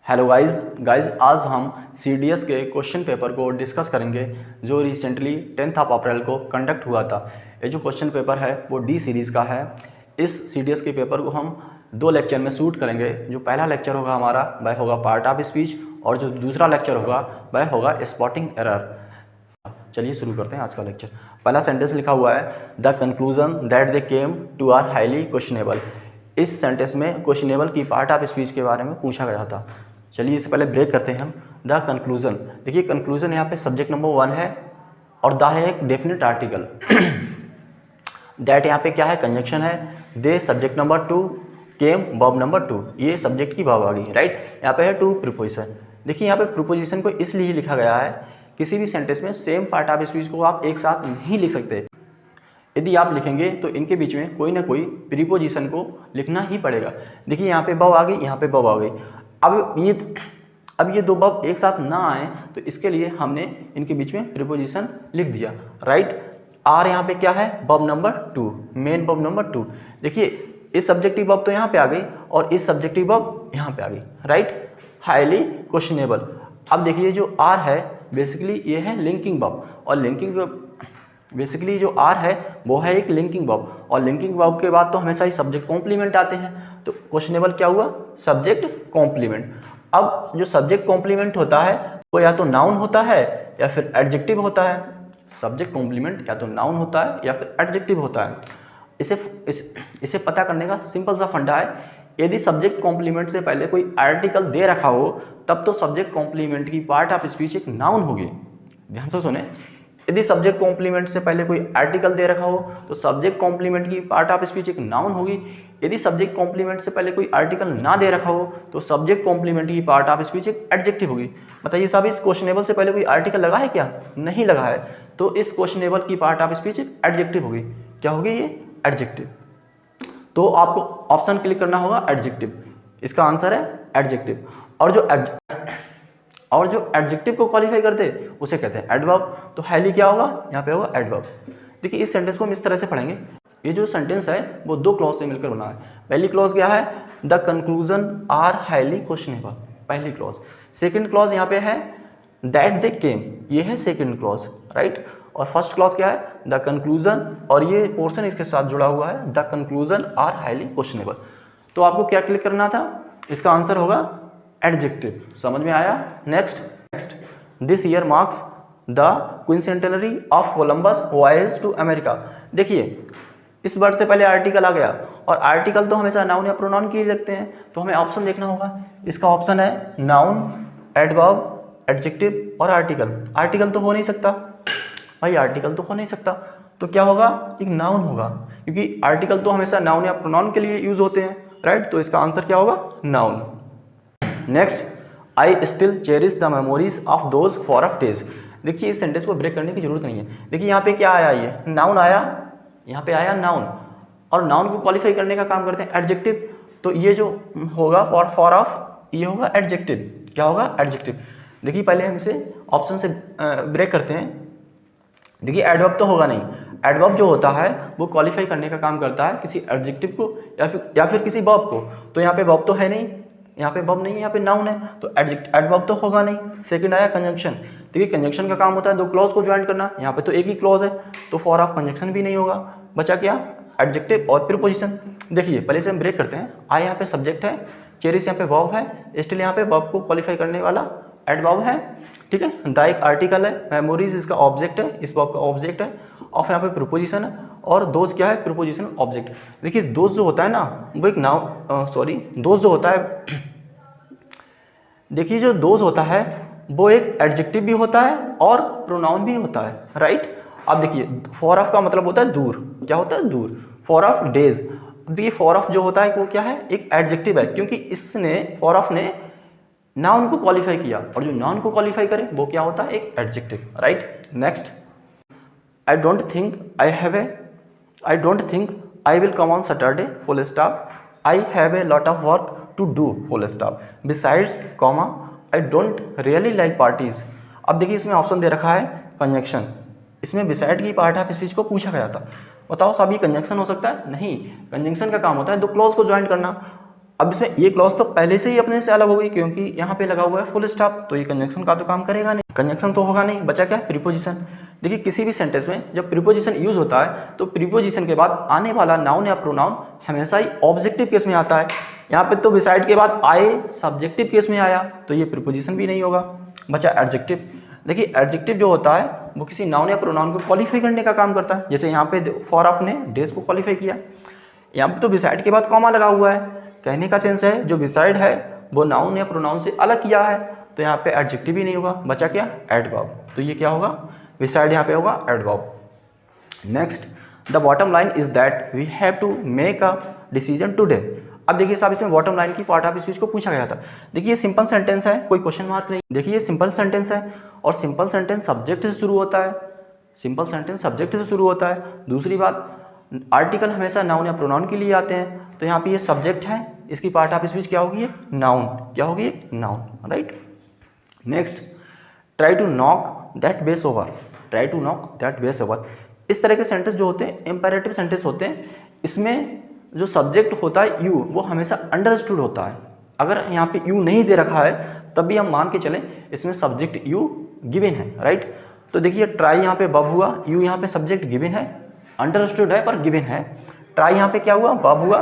Hello guys आज हम CDS के क्वेश्चन पेपर को डिस्कस करेंगे जो रिसेंटली 10th ऑफ अप्रैल को कंडक्ट हुआ था। ये जो क्वेश्चन पेपर है वो डी सीरीज़ का है। इस CDS के पेपर को हम 2 लेक्चर में शूट करेंगे। जो पहला लेक्चर होगा हमारा वह होगा पार्ट ऑफ स्पीच और जो दूसरा लेक्चर होगा वह होगा स्पॉटिंग एरर। चलिए शुरू करते हैं आज का लेक्चर। पहला सेंटेंस लिखा हुआ है the conclusion that they came to are highly questionable. इस सेंटेंस में क्वेश्चनेबल की पार्ट ऑफ स्पीच के बारे में पूछा गया था। चलिए इससे पहले ब्रेक करते हैं हम। द कंक्लूजन, देखिए कंक्लूजन यहाँ पे सब्जेक्ट नंबर 1 है और द है एक डेफिनेट आर्टिकल। दैट यहाँ पे क्या है, कंजंक्शन है। दे सब्जेक्ट नंबर 2, केम वर्ब नंबर 2, ये सब्जेक्ट की वर्ब आ गई, राइट। यहाँ पे है टू प्रीपोजिशन। देखिए यहाँ पे प्रीपोजिशन को इसलिए लिखा गया है, किसी भी सेंटेंस में सेम पार्ट ऑफ स्पीच को आप एक साथ नहीं लिख सकते। यदि आप लिखेंगे तो इनके बीच में कोई ना कोई प्रीपोजिशन को लिखना ही पड़ेगा। देखिए यहाँ पे वर्ब आ गई, यहाँ पे वर्ब आ गई। अब ये दो वर्ब एक साथ ना आए तो इसके लिए हमने इनके बीच में प्रीपोजिशन लिख दिया, राइट। आर यहाँ पे क्या है, verb number 2, main verb number 2। देखिए इस सब्जेक्टिव वर्ब तो यहाँ पे आ गई और इस सब्जेक्टिव वर्ब यहाँ पे आ गई, राइट। Highly questionable. अब देखिए जो आर है बेसिकली ये है लिंकिंग वर्ब, और लिंकिंग वर्ब बेसिकली जो आर है वो है एक लिंकिंग वर्ब, और लिंकिंग वर्ब के बाद तो हमेशा ही सब्जेक्ट कॉम्प्लीमेंट आते हैं। तो क्वेश्चनेबल क्या हुआ, सब्जेक्ट कॉम्प्लीमेंट। अब जो सब्जेक्ट कॉम्प्लीमेंट होता है वो या तो नाउन होता है या फिर एडजेक्टिव होता है। सब्जेक्ट कॉम्प्लीमेंट या तो नाउन होता है या फिर एडजेक्टिव होता है। इसे पता करने का सिंपल सा फंडा है, यदि सब्जेक्ट कॉम्प्लीमेंट से पहले कोई आर्टिकल दे रखा हो तब तो सब्जेक्ट कॉम्प्लीमेंट की पार्ट ऑफ स्पीच एक नाउन होगी। ध्यान से सुने, यदि सब्जेक्ट कॉम्प्लीमेंट से पहले कोई आर्टिकल दे रखा हो तो सब्जेक्ट कॉम्प्लीमेंट की पार्ट ऑफ स्पीच एक नाउन होगी। यदि सब्जेक्ट कॉम्प्लीमेंट से पहले कोई आर्टिकल ना दे रखा हो तो सब्जेक्ट कॉम्प्लीमेंट की पार्ट ऑफ स्पीच एक एडजेक्टिव होगी। बताइए साहब, इस क्वेश्चनेबल से पहले कोई आर्टिकल लगा है क्या? नहीं लगा है, तो इस क्वेश्चनेबल की पार्ट ऑफ स्पीच एक एडजेक्टिव होगी। क्या होगी ये? एडजेक्टिव। तो आपको ऑप्शन क्लिक करना होगा एडजेक्टिव, इसका आंसर है एडजेक्टिव। और जो एडजेक्टिव को क्वालिफाई करते उसे कहते हैं एडवर्ब। तो हाईली क्या होगा, यहाँ पे होगा एडवर्ब। देखिए इस सेंटेंस को हम इस तरह से पढ़ेंगे। ये जो सेंटेंस है वो 2 क्लॉज से मिलकर बना है। पहली क्लॉज क्या है, the conclusion are highly questionable, पहली क्लॉज। सेकंड क्लॉज यहाँ पे है दैट दे केम, ये है सेकंड क्लॉज, राइट। और फर्स्ट क्लॉज क्या है, द कंक्लूजन, और ये पोर्शन इसके साथ जुड़ा हुआ है the conclusion are highly questionable. तो आपको क्या क्लिक करना था, इसका आंसर होगा एडजेक्टिव। समझ में आया? Next, this year marks the quincentenary of Columbus voyage to America. देखिए इस वर्ड से पहले आर्टिकल आ गया, और आर्टिकल तो हमेशा नाउन या प्रोनाउन के लिए लगते हैं, तो हमें ऑप्शन देखना होगा। इसका ऑप्शन है नाउन, एडवर्ब, एडजेक्टिव और आर्टिकल। आर्टिकल तो हो नहीं सकता भाई, आर्टिकल तो हो नहीं सकता, तो क्या होगा, एक नाउन होगा, क्योंकि आर्टिकल तो हमेशा नाउन या प्रोनाउन के लिए यूज होते हैं, राइट। तो इसका आंसर क्या होगा, noun. Next, I still cherish the memories of those for of days. देखिए इस सेंटेंस को ब्रेक करने की जरूरत नहीं है। देखिए यहाँ पे क्या आया, ये नाउन आया, यहाँ पे आया नाउन, और नाउन को क्वालिफाई करने का काम करते हैं एडजेक्टिव। तो ये जो होगा फॉर ऑफ, ये होगा एडजेक्टिव। क्या होगा, एडजेक्टिव। देखिए पहले हम इसे ऑप्शन से ब्रेक करते हैं। देखिए एडवर्ब तो होगा नहीं, एडवर्ब जो होता है वो क्वालिफाई करने का काम करता है किसी एडजेक्टिव को या फिर किसी वर्ब को। तो यहाँ पे वर्ब तो है नहीं, यहाँ पे वर्ब नहीं है, यहाँ पे नाउन है, तो एडवर्ब तो होगा नहीं। सेकंड आया कंजंक्शन। देखिए कंजंक्शन का काम होता है 2 क्लॉज को ज्वाइन करना, यहाँ पे तो एक ही क्लॉज है, तो फॉर ऑफ कंजंक्शन भी नहीं होगा। बचा क्या, एडजेक्टिव और प्रीपोजिशन। देखिए पहले से हम ब्रेक करते हैं। आई यहाँ पे सब्जेक्ट है, चेरिश यहाँ पे वर्ब है, स्टिल यहाँ पे वर्ब को क्वालिफाई करने वाला एडवर्ब है, ठीक है। द एक आर्टिकल है, मेमोरीज इसका ऑब्जेक्ट है, इस वर्ब का ऑब्जेक्ट है, ऑफ यहाँ पे प्रीपोजिशन है, और दोज क्या है, प्रीपोजिशन ऑब्जेक्ट। देखिए दोज जो होता है ना वो एक दोज जो होता है, देखिए जो दोज होता है वो एक एडजेक्टिव भी होता है और प्रोनाउन भी होता है, राइट। अब देखिए फॉर ऑफ का मतलब होता है दूर, क्या होता है, दूर। फॉर ऑफ डेज, देखिए फॉर ऑफ जो होता है वो क्या है, एक एडजेक्टिव है, क्योंकि इसने फॉर ऑफ ने नाउन को क्वालिफाई किया, और जो नाउन को क्वालिफाई करे वो क्या होता है, एक adjective, right. Next, I don't think I will come on Saturday full stop, I have a lot of work to do full stop, besides comma I don't really like parties. अब देखिए इसमें option दे रखा है conjunction, इसमें beside की part of speech को पूछा गया था। बताओ साहब ये कंजंक्शन हो सकता है? नहीं, कंजंक्शन का काम होता है 2 क्लॉज को ज्वाइन करना। अब इसमें ये क्लॉज तो पहले से ही अपने से अलग हो गई, क्योंकि यहाँ पे लगा हुआ है फुल स्टॉप, तो ये कंजंक्शन का तो काम करेगा नहीं, कंजंक्शन तो होगा नहीं, बचा क्या, प्रीपोजिशन। देखिए किसी भी सेंटेंस में जब प्रीपोजिशन यूज होता है तो प्रीपोजिशन के बाद आने वाला नाउन या प्रोनाउन हमेशा ही ऑब्जेक्टिव केस में आता है। यहाँ पे तो बिसाइड के बाद आए सब्जेक्टिव केस में आया, तो ये प्रीपोजिशन भी नहीं होगा, बचा एडजेक्टिव। देखिए एडजेक्टिव जो होता है वो किसी नाउन या प्रोनाउन को क्वालिफाई करने का काम करता है, जैसे यहाँ पे फॉर ऑफ ने डेज को क्वालिफाई किया। यहाँ पे तो बिसाइड के बाद कॉमा लगा हुआ है, कहने का सेंस है जो बिसाइड है वो नाउन या प्रोनाउन से अलग किया है, तो यहाँ पे एडजेक्टिव ही नहीं होगा, बचा क्या, एडवर्ब। तो ये क्या होगा, बिसाइड यहाँ पे होगा adverb. Next, the bottom line is that we have to make a decision today. अब देखिए साहब इसमें बॉटम लाइन की पार्ट ऑफ स्पीच को पूछा गया था। देखिए ये सिंपल सेंटेंस है, कोई क्वेश्चन मार्क नहीं। देखिए ये सिंपल सेंटेंस है और सिंपल सेंटेंस सब्जेक्ट से शुरू होता है, सिंपल सेंटेंस सब्जेक्ट से शुरू होता है। दूसरी बात, आर्टिकल हमेशा नाउन या प्रोनाउन के लिए आते हैं, तो यहाँ पे ये सब्जेक्ट है, इसकी पार्ट ऑफ स्पीच क्या होगी, नाउन, क्या होगी, noun, right. Next, try to knock that base over, try to knock that base over. इस तरह के सेंटेंस जो होते हैं इंपेरेटिव सेंटेंस होते हैं, इसमें जो सब्जेक्ट होता है यू वो हमेशा अंडरस्टूड होता है। अगर यहाँ पे यू नहीं दे रखा है तब भी हम मान के चलें इसमें सब्जेक्ट यू गिवन है, राइट। तो देखिए ट्राई यहाँ पे बब हुआ, यू यहाँ पे सब्जेक्ट गिवन है, अंडरस्टूड है पर गिवन है। ट्राई यहाँ पे क्या हुआ, बब हुआ,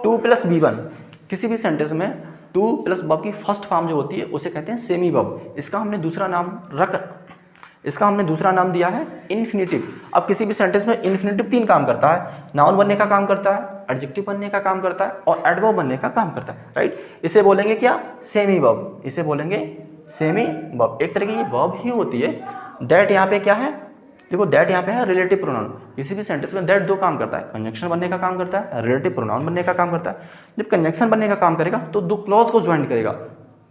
2 + B1। किसी भी सेंटेंस में 2 + बब की फर्स्ट फॉर्म जो होती है उसे कहते हैं सेमी बब। इसका हमने दूसरा नाम दिया है इन्फिनेटिव। अब किसी भी सेंटेंस में इन्फिनेटिव 3 काम करता है, नाउन बनने का काम करता है, एडजेक्टिव बनने का काम करता है और एडवर्ब बनने का काम करता है, राइट। इसे बोलेंगे क्या, सेमी बब, इसे बोलेंगे सेमी बब। एक तरह की ये बब ही होती है। दैट यहाँ पे क्या है, देखो दैट यहाँ पे है रिलेटिव प्रोनाउन। किसी भी सेंटेंस में दैट 2 काम करता है, कंजंक्शन बनने का काम करता है, रिलेटिव प्रोनाउन बनने का काम करता है। जब कंजंक्शन बनने का काम करेगा तो 2 क्लॉज को ज्वाइन करेगा,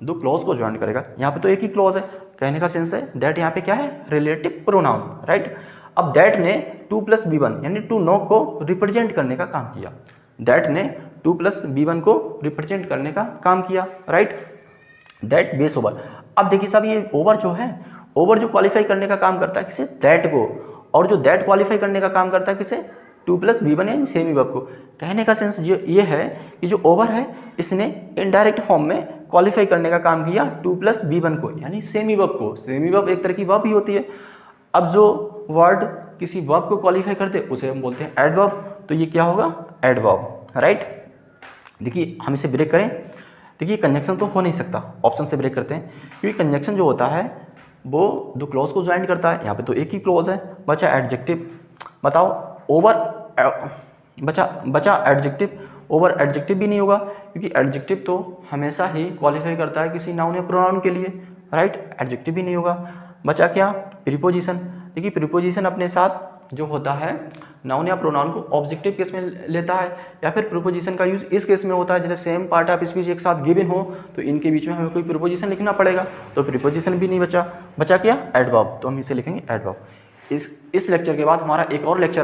2 क्लॉज को ज्वाइन करेगा। यहाँ पे तो एक ही क्लॉज है, कहने का सेंस है दैट यहाँ पे क्या है, रिलेटिव प्रोनाउन, राइट। अब दैट ने 2 + B1 यानी टू नो को रिप्रेजेंट करने का काम किया, दैट ने 2 + B1 को रिप्रेजेंट करने का काम किया, राइट। That base over. अब देखिए साहब ये ओवर जो है, ओवर जो क्वालिफाई करने का काम करता है किसे, दैट को, और जो दैट क्वालिफाई करने का काम करता है किसे, 2 + B1 यानी सेमी वर्ब को। कहने का सेंस ये है कि जो ओवर है इसने इनडायरेक्ट फॉर्म में क्वालिफाई करने का काम किया 2 + B1 को यानी सेमी वर्ब को। सेमी वर्ब एक तरह की वर्ब ही होती है। अब जो वर्ड किसी वर्ब को क्वालिफाई करते उसे हम बोलते हैं एडवर्ब, तो ये क्या होगा, एडवर्ब, राइट। देखिए हम इसे ब्रेक करें, देखिए कंजंक्शन तो हो नहीं सकता, ऑप्शन से ब्रेक करते हैं, क्योंकि कंजंक्शन जो होता है वो 2 क्लॉज को ज्वाइन करता है। यहाँ पे तो एक ही क्लॉज है, बचा एडजेक्टिव। बताओ ओवर बचा एडजेक्टिव, ओवर एडजेक्टिव भी नहीं होगा, क्योंकि एडजेक्टिव तो हमेशा ही क्वालिफाई करता है किसी नाउन या प्रोनाउन के लिए, राइट। एडजेक्टिव भी नहीं होगा। बचा क्या, प्रीपोजिशन। देखिए प्रीपोजिशन अपने साथ जो होता है नाउन या प्रोनाउन को ऑब्जेक्टिव केस में लेता है, या फिर प्रीपोजिशन का यूज इस केस में होता है जैसे सेम पार्ट ऑफ स्पीच एक साथ गिवन हो तो इनके बीच में हमें कोई प्रीपोजिशन लिखना पड़ेगा, तो प्रीपोजिशन भी नहीं बचा। बचा क्या, एडवर्ब, तो हम इसे लिखेंगे एडवर्ब। इस लेक्चर के बाद हमारा एक और लेक्चर